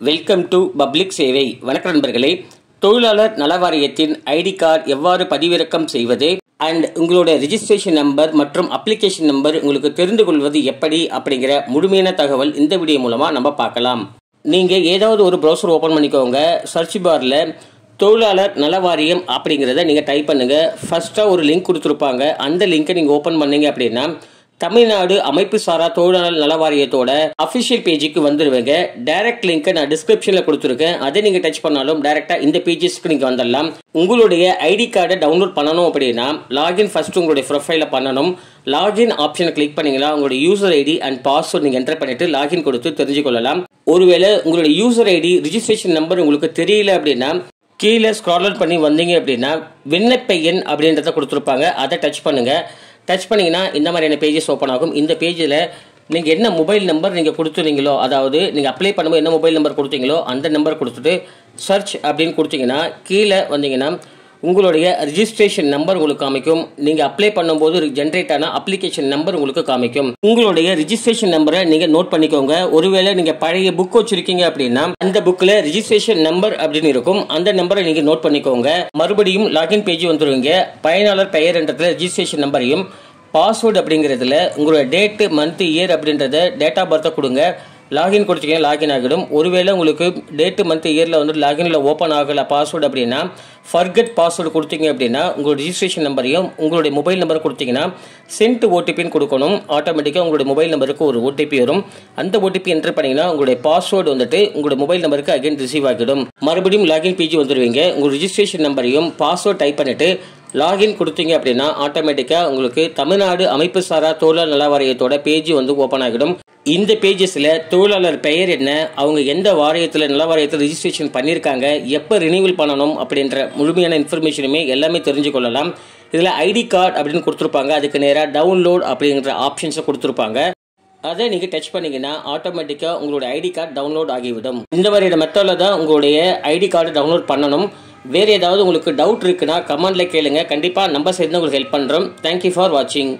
Welcome to public சேவை. வணக்கம் நண்பர்களே. தொழிலாளர் நல வாரியத்தின் ஐடி கார்டு எவ்வாறு பதிவிறக்கம் செய்வது அண்ட் உங்களுடைய ரெஜிஸ்ட்ரேஷன் நம்பர் மற்றும் அப்ளிகேஷன் நம்பர் உங்களுக்கு தெரிந்து கொள்வது எப்படி அப்படிங்கிற முழுமையான தகவல் இந்த வீடியோ மூலமா நம்ம பார்க்கலாம். நீங்க ஏதாவது ஒரு ப்ரௌசர் ஓபன் பண்ணிக்கோங்க. சர்ச் பார்ல தொழிலாளர் நல வாரியம் அப்படிங்கிறத நீங்க டைப் பண்ணுங்க. ஃபர்ஸ்டா ஒரு லிங்க் கொடுத்துருப்பாங்க. அந்த லிங்கை நீங்க ஓபன் பண்ணீங்க அப்படின்னா தமிழ்நாடு அமைப்பு சாரா தொழிலாளர் நல வாரியத்தோட அபிஷியல் பேஜுக்கு வந்துருவீங்க. டைரக்ட் லிங்க் நான் டிஸ்கிரிப்ஷன்ல கொடுத்துருக்கேன். அதை நீங்க டச் பண்ணாலும் டைரக்டா இந்த பேஜஸ்க்கு நீங்க வந்துடலாம். உங்களுடைய ஐடி கார்டை டவுன்லோட் பண்ணணும் அப்படின்னா லாகின் ஃபர்ஸ்ட் உங்களுடைய ப்ரொஃபைல பண்ணணும். லாகின் ஆப்ஷனை கிளிக் பண்ணீங்களா உங்களுடைய யூசர் ஐடி அண்ட் பாஸ்வேர்ட் நீங்க என்டர் பண்ணிட்டு லாகின் கொடுத்து தெரிஞ்சுக்கொள்ளலாம். ஒருவேளை உங்களுடைய யூசர் ஐடி ரிஜிஸ்ட்ரேஷன் நம்பர் உங்களுக்கு தெரியல அப்படின்னா கீழே ஸ்க்ரால் பண்ணி வந்தீங்க அப்படின்னா விண்ணப்ப எண் அப்படின்றத கொடுத்துருப்பாங்க. அதை டச் பண்ணுங்க. டச் பண்ணிங்கன்னா இந்த மாதிரியான பேஜஸ் ஓப்பன் ஆகும். இந்த பேஜில் நீங்கள் என்ன மொபைல் நம்பர் நீங்கள் கொடுத்துருந்தீங்களோ, அதாவது நீங்கள் அப்ளை பண்ணும்போது என்ன மொபைல் நம்பர் கொடுத்தீங்களோ அந்த நம்பர் கொடுத்துட்டு சர்ச் அப்படின்னு கொடுத்தீங்கன்னா கீழே வந்தீங்கன்னா உங்களுடைய ரிஜிஸ்ட்ரேஷன் நம்பர் உங்களுக்கு காமிக்கும். நீங்கள் அப்ளை பண்ணும்போது ஜென்ரேட் ஆன அப்ளிகேஷன் நம்பர் உங்களுக்கு காமிக்கும். உங்களுடைய ரிஜிஸ்ட்ரேஷன் நம்பரை நீங்கள் நோட் பண்ணிக்கோங்க. ஒருவேளை நீங்கள் பழைய புக் வச்சிருக்கீங்க அப்படின்னா அந்த புக்கில் ரிஜிஸ்ட்ரேஷன் நம்பர் அப்படின்னு இருக்கும். அந்த நம்பரை நீங்கள் நோட் பண்ணிக்கோங்க. மறுபடியும் லாகின் பேஜ் வந்துருவீங்க. பயனாளர் பெயர் என்றதுல ரிஜிஸ்ட்ரேஷன் நம்பரையும் பாஸ்வேர்டு அப்படிங்கிறதுல உங்களோட டேட்டு மந்த் இயர் அப்படின்றத டேட் ஆஃப் பர்த்தை கொடுங்க. லாகின் கொடுத்தீங்கன்னா லாகின் ஆகிடும். ஒருவேளை உங்களுக்கு டேட்டு மந்த் இயரில் வந்து லாகினில் ஓப்பன் ஆகலை பாஸ்வேர்டு அப்படின்னா ஃபர்கெட் பாஸ்வேர்டு கொடுத்தீங்க அப்படின்னா உங்களோட ரிஜிஸ்ட்ரேஷன் நம்பரையும் உங்களுடைய மொபைல் நம்பர் கொடுத்தீங்கன்னா சென்ட் ஓடிபின்னு கொடுக்கணும். ஆட்டோமேட்டிக்காக உங்களுடைய மொபைல் நம்பருக்கு ஒரு ஓடிபி வரும். அந்த ஓடிபி என்டர் பண்ணிங்கன்னா உங்களுடைய பாஸ்வேர்டு வந்துட்டு உங்களுடைய மொபைல் நம்பருக்கு அகைன் ரிசீவ் ஆகிடும். மறுபடியும் லாகின் பேஜ் வந்துடுவீங்க. உங்கள் ரிஜிஸ்ட்ரேஷன் நம்பரையும் பாஸ்வேர்ட் டைப் பண்ணிட்டு லாகின் கொடுத்தீங்க அப்படின்னா ஆட்டோமேட்டிக்காக உங்களுக்கு தமிழ்நாடு அமைப்பு சாரா தொழிலாளர் நல வாரியத்தோட பேஜ் வந்து ஓப்பன் ஆகிடும். இந்த பேஜஸ்ல தொழிலாளர் பெயர் என்ன, அவங்க எந்த வாரியத்தில் நல வாரியத்தில் ரிஜிஸ்ட்ரேஷன் பண்ணியிருக்காங்க, எப்போ ரினியூவல் பண்ணணும் அப்படின்ற முழுமையான இன்ஃபர்மேஷனுமே எல்லாமே தெரிஞ்சு கொள்ளலாம். இதில் ஐடி கார்டு அப்படின்னு கொடுத்துருப்பாங்க. அதுக்கு நேராக டவுன்லோட் அப்படிங்கிற ஆப்ஷன்ஸை கொடுத்துருப்பாங்க. அதை நீங்கள் டச் பண்ணீங்கன்னா ஆட்டோமேட்டிக்காக உங்களோட ஐடி கார்டு டவுன்லோட் ஆகிவிடும். இந்த மாதிரியான மெத்தடில் தான் உங்களுடைய ஐடி கார்டு டவுன்லோட் பண்ணணும். வேறு ஏதாவது உங்களுக்கு டவுட் இருக்குன்னா கமெண்ட்ல கேளுங்க. கண்டிப்பாக நம்ம சேர்ந்து உங்களுக்கு ஹெல்ப் பண்ணுறோம். தேங்க்யூ ஃபார் வாட்சிங்.